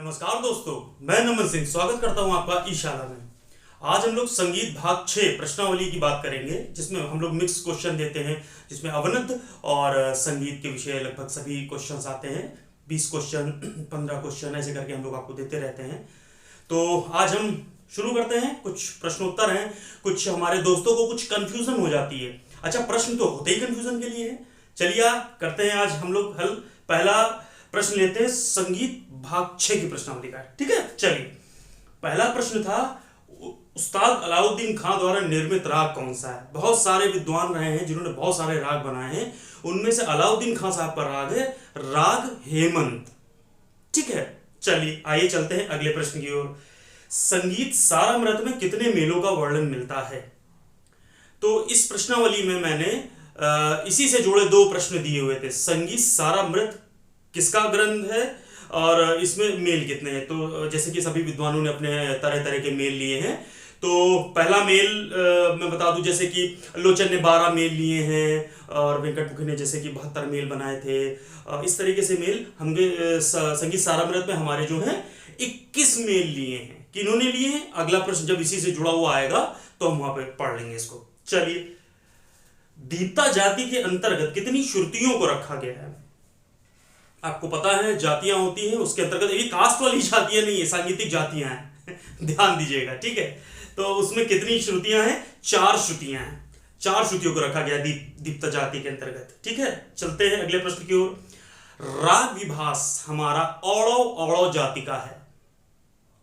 नमस्कार दोस्तों, मैं नमन सिंह स्वागत करता हूं आपका ई शाला में। आज हम लोग संगीत भाग 6 प्रश्नावली की बात करेंगे, जिसमें हम लोग मिक्स क्वेश्चन देते हैं, जिसमें अवनत और संगीत के विषय लगभग सभी क्वेश्चंस आते हैं। 20 क्वेश्चन 15 क्वेश्चन ऐसे करके हम लोग आपको देते रहते हैं। तो आज हम शुरू करते हैं। कुछ प्रश्नोत्तर हैं, कुछ हमारे दोस्तों को कुछ कंफ्यूजन हो जाती है। अच्छा, प्रश्न तो होते ही कंफ्यूजन के लिए है। चलिए करते हैं आज हम लोग हल। पहला प्रश्न लेते हैं संगीत भाग 6 की प्रश्नावली का, ठीक है। चलिए, पहला प्रश्न था उस्ताद अलाउद्दीन खां द्वारा निर्मित राग कौन सा है। बहुत सारे विद्वान रहे हैं जिन्होंने बहुत सारे राग बनाए हैं, उनमें से अलाउद्दीन खां साहब का राग है राग हेमंत, ठीक है। चलिए आइए चलते हैं अगले प्रश्न की ओर। संगीत सारामृत में कितने मेलों का वर्णन मिलता है। तो इस प्रश्नावली में मैंने इसी से जुड़े 2 प्रश्न दिए हुए थे। संगीत सारामृत किसका ग्रंथ है और इसमें मेल कितने हैं। तो जैसे कि सभी विद्वानों ने अपने तरह तरह के मेल लिए हैं। तो पहला मेल मैं बता दूं, जैसे कि लोचन ने 12 मेल लिए हैं और वेंकटमुखी ने जैसे कि 72 मेल बनाए थे। इस तरीके से मेल हमने संगीत सारामृत में हमारे जो हैं 21 मेल लिए हैं। किन्होंने लिए हैं, अगला प्रश्न जब इसी से जुड़ा हुआ आएगा तो हम वहां पे पढ़ लेंगे इसको। चलिए, दीप्ता जाति के अंतर्गत कितनी श्रुतियों को रखा गया है। आपको पता है जातियां होती हैं, उसके अंतर्गत ये कास्ट वाली जातियां नहीं है, सांगीतिक जातियां हैं ध्यान दीजिएगा, ठीक है। तो उसमें कितनी श्रुतियां हैं, 4 श्रुतियां हैं। 4 श्रुतियों को रखा गया दीप्ता जाति के अंतर्गत, ठीक है। चलते हैं अगले प्रश्न की ओर। राग विभास हमारा औड़ो औड़ो जाति का है,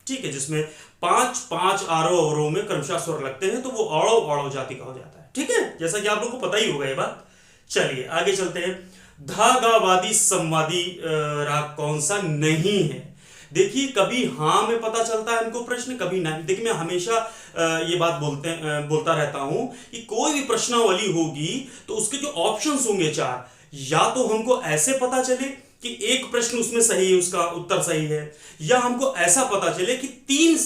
ठीक है, जिसमें 5-5 आरोह अवरोह में क्रमशः स्वर लगते हैं, तो वो औड़ो औड़ो जाति का हो जाता है, ठीक है, जैसा कि आप लोगों को पता ही होगा ये बात। चलिए आगे चलते हैं। धागावादी संवादी राग कौन सा नहीं है। देखिए, कभी हाँ में पता चलता है हमको प्रश्न, कभी नहीं। देखिए, मैं हमेशा ये बात बोलता रहता हूं कि कोई भी प्रश्नावली होगी तो उसके जो ऑप्शंस होंगे 4, या तो हमको ऐसे पता चले कि एक प्रश्न उसमें सही है, उसका उत्तर सही है, या हमको ऐसा पता चले कि 3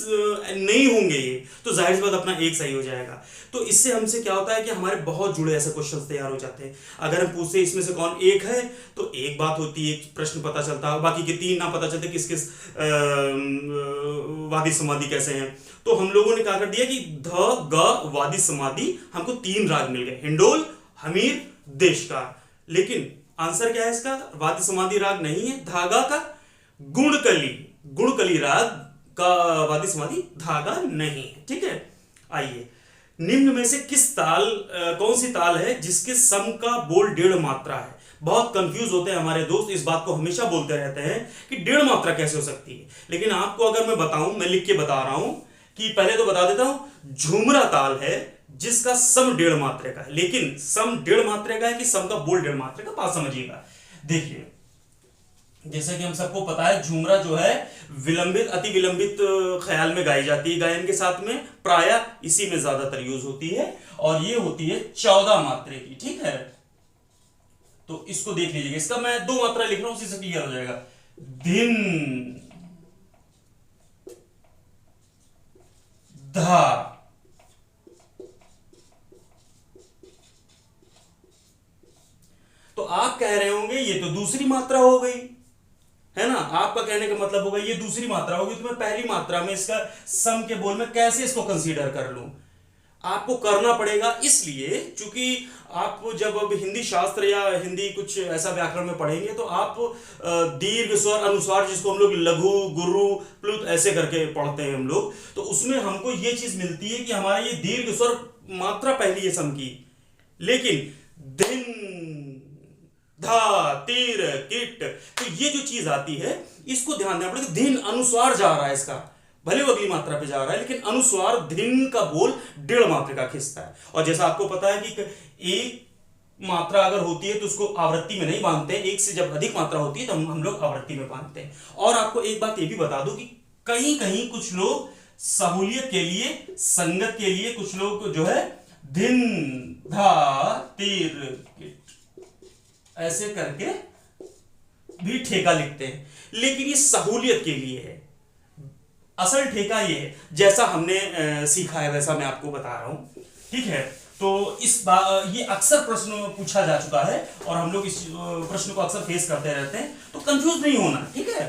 नहीं होंगे ये, तो जाहिर सी बात अपना एक सही हो जाएगा। तो इससे हमसे क्या होता है कि हमारे बहुत जुड़े ऐसे क्वेश्चंस तैयार हो जाते हैं। अगर हम पूछते इसमें से कौन एक है, तो एक बात होती है, प्रश्न पता चलता है, बाकी के 3 ना पता चलते किस किस वादी समाधि कैसे हैं। तो हम लोगों ने क्या कर दिया कि ध ग वादी समाधि हमको 3 राग मिल गए, हिंडोल, हमीर, देशकार। लेकिन आंसर क्या है इसका, वादी समाधि राग नहीं है। धागा का गुणकली राग का वादी समाधि धागा नहीं है, ठीक है। आइए, निम्न में से कौन सी ताल है जिसके सम का बोल 1.5 मात्रा है। बहुत कंफ्यूज होते हैं हमारे दोस्त, इस बात को हमेशा बोलते रहते हैं कि 1.5 मात्रा कैसे हो सकती है। लेकिन आपको अगर मैं बताऊं, मैं लिख के बता रहा हूं कि पहले तो बता देता हूं, झुमरा ताल है जिसका सम 1.5 मात्रा का है। लेकिन सम 1.5 मात्रा का है कि सम का बोल 1.5 मात्रा का, बात समझिएगा। देखिए, जैसा कि हम सबको पता है, झुमरा जो है विलंबित अति विलंबित ख्याल में गाई जाती है गायन के साथ में, प्रायः इसी में ज्यादातर यूज होती है, और ये होती है 14 मात्रे की, ठीक है। तो इसको देख लीजिएगा, इसका मैं 2 मात्रा लिख रहा हूं, उसी से क्लियर हो जाएगा। धिन धा, तो आप कह रहे होंगे ये तो दूसरी मात्रा हो गई, है ना। आपका कहने का मतलब होगा ये दूसरी मात्रा होगी, तो मैं पहली मात्रा में इसका सम के बोल में कैसे इसको कंसीडर कर लूं। आपको करना पड़ेगा, इसलिए चूंकि आप जब अब हिंदी शास्त्र या हिंदी कुछ ऐसा व्याकरण में पढ़ेंगे तो आप दीर्घ स्वर अनुस्वार, जिसको हम लोग लघु गुरु प्लुत ऐसे करके पढ़ते हैं हम लोग, तो उसमें हमको ये चीज मिलती है कि हमारा ये दीर्घ स्वर मात्रा पहली है सम की। लेकिन दिन धा तीर किट, तो ये जो चीज आती है इसको ध्यान देना पड़ेगा। धिन अनुस्वार जा रहा है इसका, भले वो अगली मात्रा पे जा रहा है, लेकिन अनुस्वार धिन का बोल 1.5 मात्रा का खिंचता है। और जैसा आपको पता है कि एक मात्रा अगर होती है तो उसको आवृत्ति में नहीं बांधते, एक से जब अधिक मात्रा होती है तो हम लोग आवृत्ति में बांधते हैं। और आपको एक बात ये भी बता दूं कि कहीं कहीं कुछ लोग सहूलियत के लिए, संगत के लिए, कुछ लोग जो है धिन धा तीर किट ऐसे करके भी ठेका लिखते हैं, लेकिन ये सहूलियत के लिए है। असल ठेका ये है, जैसा हमने सीखा है वैसा मैं आपको बता रहा हूं, ठीक है। तो ये अक्सर प्रश्न पूछा जा चुका है और हम लोग इस प्रश्न को अक्सर फेस करते रहते हैं, तो कंफ्यूज नहीं होना, ठीक है।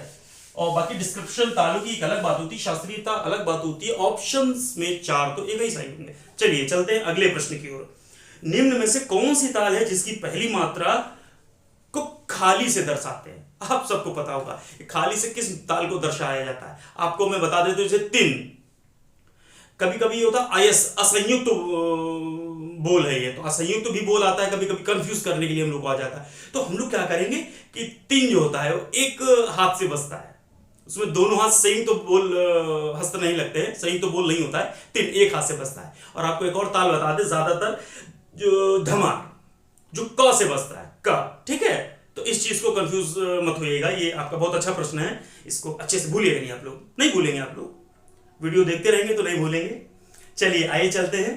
और बाकी डिस्क्रिप्शन तालों की एक अलग बात होती है, शास्त्रीयता अलग बात होती है। ऑप्शंस में 4 तो एक ही सही होंगे। चलिए चलते हैं अगले प्रश्न की ओर। निम्न में से कौन सी ताल है जिसकी पहली मात्रा को खाली से दर्शाते हैं? आप सबको पता होगा खाली से किस ताल को दर्शाया जाता है। आपको मैं बता देता हूं, जैसे तिन, कभी कभी होता असंयुक्त बोल है, ये तो असंयुक्त भी बोल आता है, कभी कभी कंफ्यूज करने के लिए हम लोग को आ जाता है। तो हम लोग क्या करेंगे कि तीन जो होता है वो एक हाथ से बजता है, उसमें दोनों हाथ संयुक्त तो बोल हस्त नहीं लगते हैं, संयुक्त तो बोल नहीं होता है, तीन एक हाथ से बजता है। और आपको एक और ताल बता दे, ज्यादातर जो धमार जो क से बजता है, क, ठीक है। तो इस चीज को कंफ्यूज मत होइएगा, ये आपका बहुत अच्छा प्रश्न है, इसको अच्छे से भूलिएगा नहीं, आप लोग नहीं भूलेंगे, आप लोग वीडियो देखते रहेंगे तो नहीं भूलेंगे। चलिए आइए चलते हैं।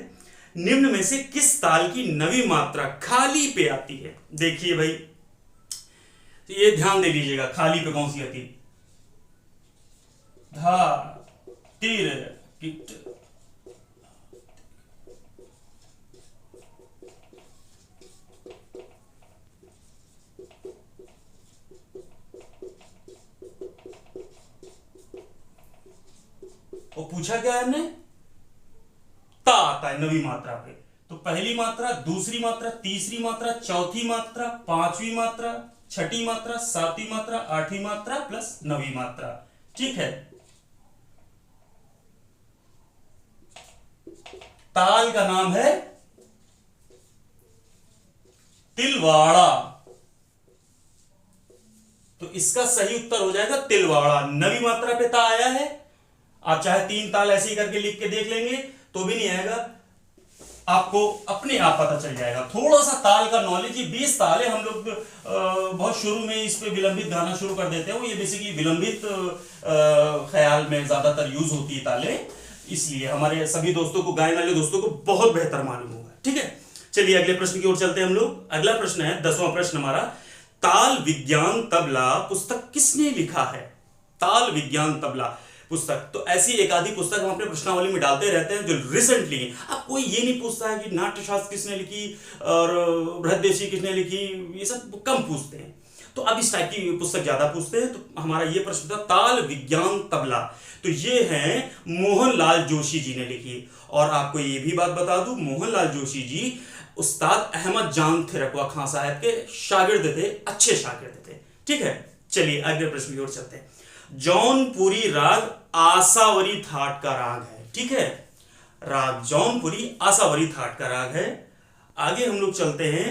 निम्न में से किस ताल की नवी मात्रा खाली पे आती है? देखिए भाई, तो ये ध्यान दे लीजिएगा, खाली पे कौन सी आती है? धा, तीर, किट। वो पूछा क्या है हमने? ता आता है नवी मात्रा पे। तो पहली मात्रा, दूसरी मात्रा, तीसरी मात्रा, चौथी मात्रा, पांचवी मात्रा, छठी मात्रा, सातवीं मात्रा, आठवीं मात्रा प्लस नवी मात्रा, ठीक है। ताल का नाम है तिलवाड़ा। तो इसका सही उत्तर हो जाएगा तिलवाड़ा। नवी मात्रा पे ता आया है, आप चाहे तीन ताल ऐसे ही करके लिख के देख लेंगे तो भी नहीं आएगा, आपको अपने आप पता चल जाएगा। थोड़ा सा ताल का नॉलेज, ये 20 ताल है, हम लोग बहुत शुरू में इस पे विलंबित गाना शुरू कर देते हैं, वो ये बेसिकली विलंबित ख्याल में ज्यादातर यूज होती है तालें, इसलिए हमारे सभी दोस्तों को, गायन वाले दोस्तों को बहुत बेहतर मालूम होगा, ठीक है। चलिए अगले प्रश्न की ओर चलते हैं हम लोग। अगला प्रश्न है 10वां प्रश्न हमारा, ताल विज्ञान तबला पुस्तक किसने लिखा है? ताल विज्ञान तबला पुस्तक, तो ऐसी एक आधी पुस्तक हम अपने प्रश्नावली में डालते रहते हैं जो रिसेंटली। अब कोई ये नहीं पूछता है कि नाट्यशास्त्र किसने लिखी और बृहदेशी किसने लिखी, ये सब कम पूछते हैं। तो अब इस टाइप की पुस्तक ज्यादा पूछते हैं। तो हमारा ये प्रश्न था ताल विज्ञान तबला, तो ये है मोहनलाल जोशी जी ने लिखी। और आपको ये भी बात बता दूं, मोहनलाल जोशी जी उस्ताद अहमद जान थे रकवा खां साहब के शागिर्द थे, अच्छे शागिर्द थे, ठीक है। चलिए अगले प्रश्न की ओर चलते हैं। जौनपुरी राग आसावरी थाट का राग है, ठीक है। राग जौनपुरी आसावरी थाट का राग है। आगे हम लोग चलते हैं।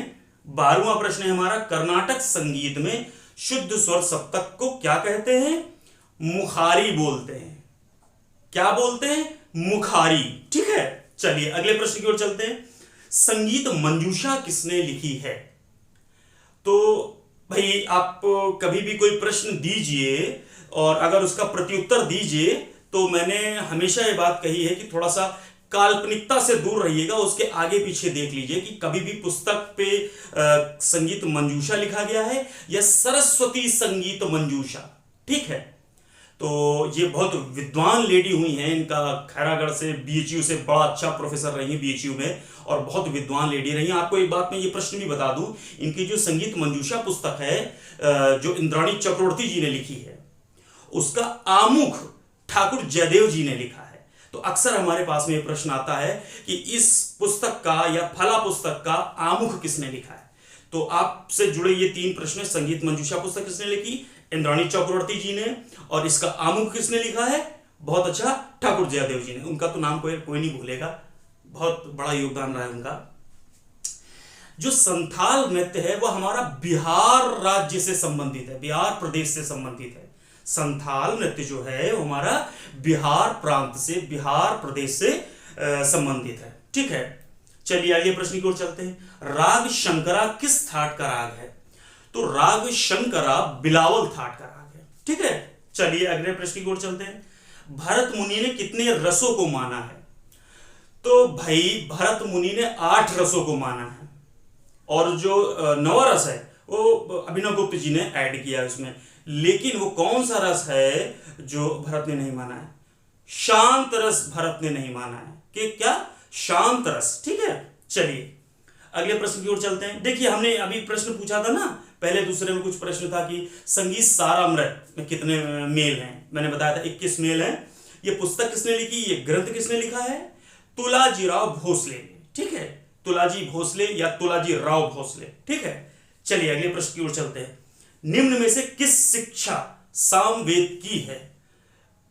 12वां प्रश्न है हमारा, कर्नाटक संगीत में शुद्ध स्वर सप्तक को क्या कहते हैं? मुखारी बोलते हैं। क्या बोलते हैं? मुखारी, ठीक है। चलिए अगले प्रश्न की ओर चलते हैं। संगीत मंजूषा किसने लिखी है? तो भाई आप कभी भी कोई प्रश्न दीजिए और अगर उसका प्रत्युत्तर दीजिए, तो मैंने हमेशा ये बात कही है कि थोड़ा सा काल्पनिकता से दूर रहिएगा, उसके आगे पीछे देख लीजिए कि कभी भी पुस्तक पे संगीत मंजूषा लिखा गया है या सरस्वती संगीत मंजूषा, ठीक है। तो ये बहुत विद्वान लेडी हुई हैं, इनका खैरागढ़ से बीएचयू से बड़ा अच्छा प्रोफेसर रही है बीएचयू में, और बहुत विद्वान लेडी रही हैं। आपको एक बात में ये प्रश्न भी बता दूं, इनकी जो संगीत मंजूषा पुस्तक है जो इंद्राणी चक्रवर्ती जी ने लिखी है, उसका आमुख ठाकुर जयदेव जी ने लिखा है। तो अक्सर हमारे पास में ये प्रश्न आता है कि इस पुस्तक का या फला पुस्तक का आमुख किसने लिखा है। तो आपसे जुड़े ये 3 प्रश्न, संगीत मंजूषा पुस्तक किसने लिखी? इंद्राणी चक्रवर्ती जी ने। और इसका आमुख किसने लिखा है? बहुत अच्छा, ठाकुर जयदेव जी ने। उनका तो नाम कोई नहीं भूलेगा, बहुत बड़ा योगदान रहा है उनका। जो संथाल नृत्य है वह हमारा बिहार राज्य से संबंधित है, बिहार प्रदेश से संबंधित है। संथाल नृत्य जो है वो हमारा बिहार प्रांत से, बिहार प्रदेश से संबंधित है, ठीक है। चलिए अगले प्रश्न की ओर चलते हैं। राग शंकरा किस थाट का राग है? तो राग शंकरा बिलावल थाट का राग है, ठीक है। चलिए अगले प्रश्न की ओर चलते हैं। भरत मुनि ने कितने रसों को माना है? तो भाई भरत मुनि ने 8 रसों को माना है, और जो नवरस है वो अभिनव गुप्त जी ने ऐड किया है उसमें। लेकिन वो कौन सा रस है जो भरत ने नहीं माना है? शांत रस भरत ने नहीं माना है। कि क्या? शांत रस, ठीक है। चलिए अगले प्रश्न की ओर चलते हैं। देखिए हमने अभी प्रश्न पूछा था ना, पहले दूसरे में कुछ प्रश्न था कि संगीत सारामृत में कितने मेल हैं। मैंने बताया था 21 मेल हैं। ये पुस्तक किसने लिखी, ये ग्रंथ किसने लिखा है, तुलाजीराव भोसले। ठीक है, तुलाजी भोसले या तुलाजी राव भोसले। ठीक है, चलिए अगले प्रश्न की ओर चलते हैं। निम्न में से किस शिक्षा सामवेद की है।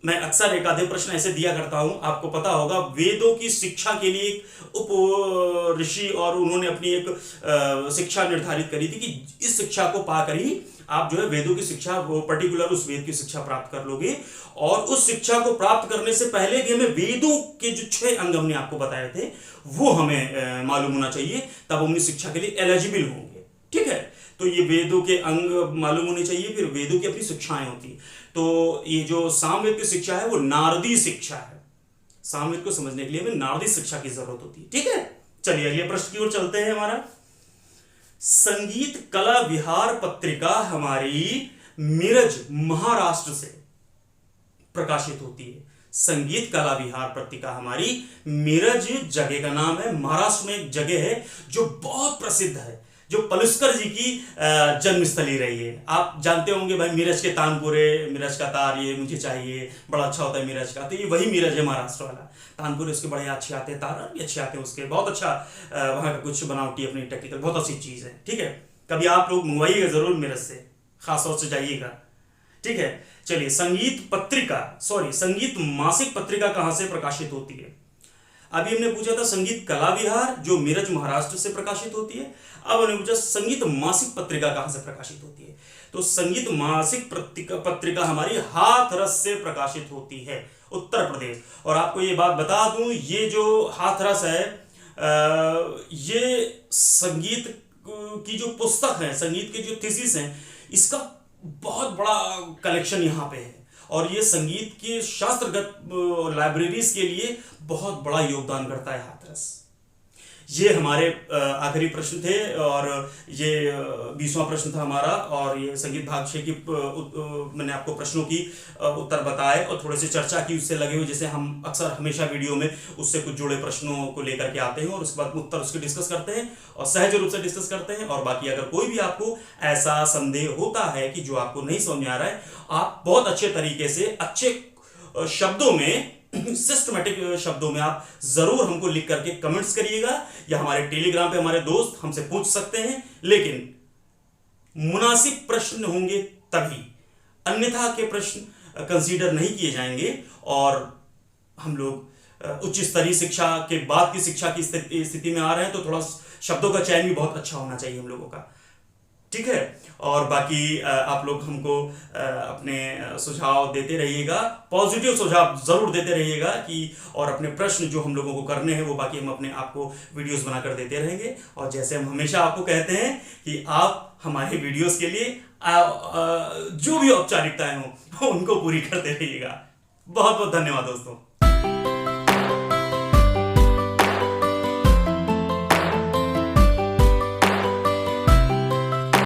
मैं अक्सर एक आधे प्रश्न ऐसे दिया करता हूं, आपको पता होगा वेदों की शिक्षा के लिए एक उप ऋषि और उन्होंने अपनी एक शिक्षा निर्धारित करी थी कि इस शिक्षा को पाकर ही आप जो है वेदों की शिक्षा, वो पर्टिकुलर उस वेद की शिक्षा प्राप्त कर लोगे। और उस शिक्षा को प्राप्त करने से पहले भी हमें वेदों के जो 6 अंग हमने आपको बताए थे वो हमें मालूम होना चाहिए, तब हम इस शिक्षा के लिए एलिजिबल होंगे। ठीक है, तो ये वेदों के अंग मालूम होने चाहिए, फिर वेदों की अपनी शिक्षाएं होती। तो ये जो सामवेद की शिक्षा है वो नारदी शिक्षा है। सामवेद को समझने के लिए हमें नारदी शिक्षा की जरूरत होती है। ठीक है, चलिए अगले प्रश्न की ओर चलते हैं। हमारा संगीत कला विहार पत्रिका हमारी मिरज महाराष्ट्र से प्रकाशित होती है। संगीत कला विहार पत्रिका हमारी मिरज जगह का नाम है, महाराष्ट्र में एक जगह है जो बहुत प्रसिद्ध है, जो पलुस्कर जी की जन्मस्थली रही है। आप जानते होंगे भाई, मिरज के तानपुरे, मिरज का तार ये मुझे चाहिए, बड़ा अच्छा होता है मिरज का। तो ये वही मिरज है महाराष्ट्र वाला। तानपुरे उसके बड़े अच्छे आते हैं, तार भी अच्छे आते हैं उसके, बहुत अच्छा वहाँ का कुछ बनावटी अपनी टेक्निकल बहुत अच्छी चीज़ है। ठीक है, कभी आप लोग मंगवाइएगा जरूर मिरज से, खास तौर से जाइएगा। ठीक है, चलिए संगीत पत्रिका, संगीत मासिक पत्रिका कहाँ से प्रकाशित होती है। अभी हमने पूछा था संगीत कला विहार जो मिरज महाराष्ट्र से प्रकाशित होती है। अब हमने पूछा संगीत मासिक पत्रिका कहां से प्रकाशित होती है। तो संगीत मासिक पत्रिका हमारी हाथरस से प्रकाशित होती है, उत्तर प्रदेश। और आपको ये बात बता दूं, ये जो हाथरस है ये संगीत की जो पुस्तक है, संगीत के जो थीसिस हैं, इसका बहुत बड़ा कलेक्शन यहाँ पे है। और ये संगीत के शास्त्रगत लाइब्रेरीज के लिए बहुत बड़ा योगदान करता है हाथरस। ये हमारे आखिरी प्रश्न थे और ये 20वां प्रश्न था हमारा। और ये संगीत भाग 6 की मैंने आपको प्रश्नों की उत्तर बताए और थोड़े से चर्चा की उससे लगे हुए, जैसे हम अक्सर हमेशा वीडियो में उससे कुछ जुड़े प्रश्नों को लेकर के आते हैं और उसके बाद उत्तर उसके डिस्कस करते हैं और सहज रूप से डिस्कस करते हैं। और बाकी अगर कोई भी आपको ऐसा संदेह होता है कि जो आपको नहीं समझ में आ रहा है, आप बहुत अच्छे तरीके से अच्छे शब्दों में, सिस्टमेटिक शब्दों में आप जरूर हमको लिख करके कमेंट्स करिएगा, या हमारे टेलीग्राम पे हमारे दोस्त हमसे पूछ सकते हैं। लेकिन मुनासिब प्रश्न होंगे तभी, अन्यथा के प्रश्न कंसीडर नहीं किए जाएंगे। और हम लोग उच्च स्तरीय शिक्षा के बाद की शिक्षा की स्थिति में आ रहे हैं, तो थोड़ा शब्दों का चयन भी बहुत अच्छा होना चाहिए हम लोगों का। ठीक है, और बाकी आप लोग हमको अपने सुझाव देते रहिएगा, पॉजिटिव सुझाव जरूर देते रहिएगा कि, और अपने प्रश्न जो हम लोगों को करने हैं वो बाकी हम अपने आप को वीडियोस बनाकर देते रहेंगे। और जैसे हम हमेशा आपको कहते हैं कि आप हमारे वीडियोस के लिए जो भी औपचारिकताएं हों उनको पूरी करते रहिएगा। बहुत बहुत धन्यवाद दोस्तों।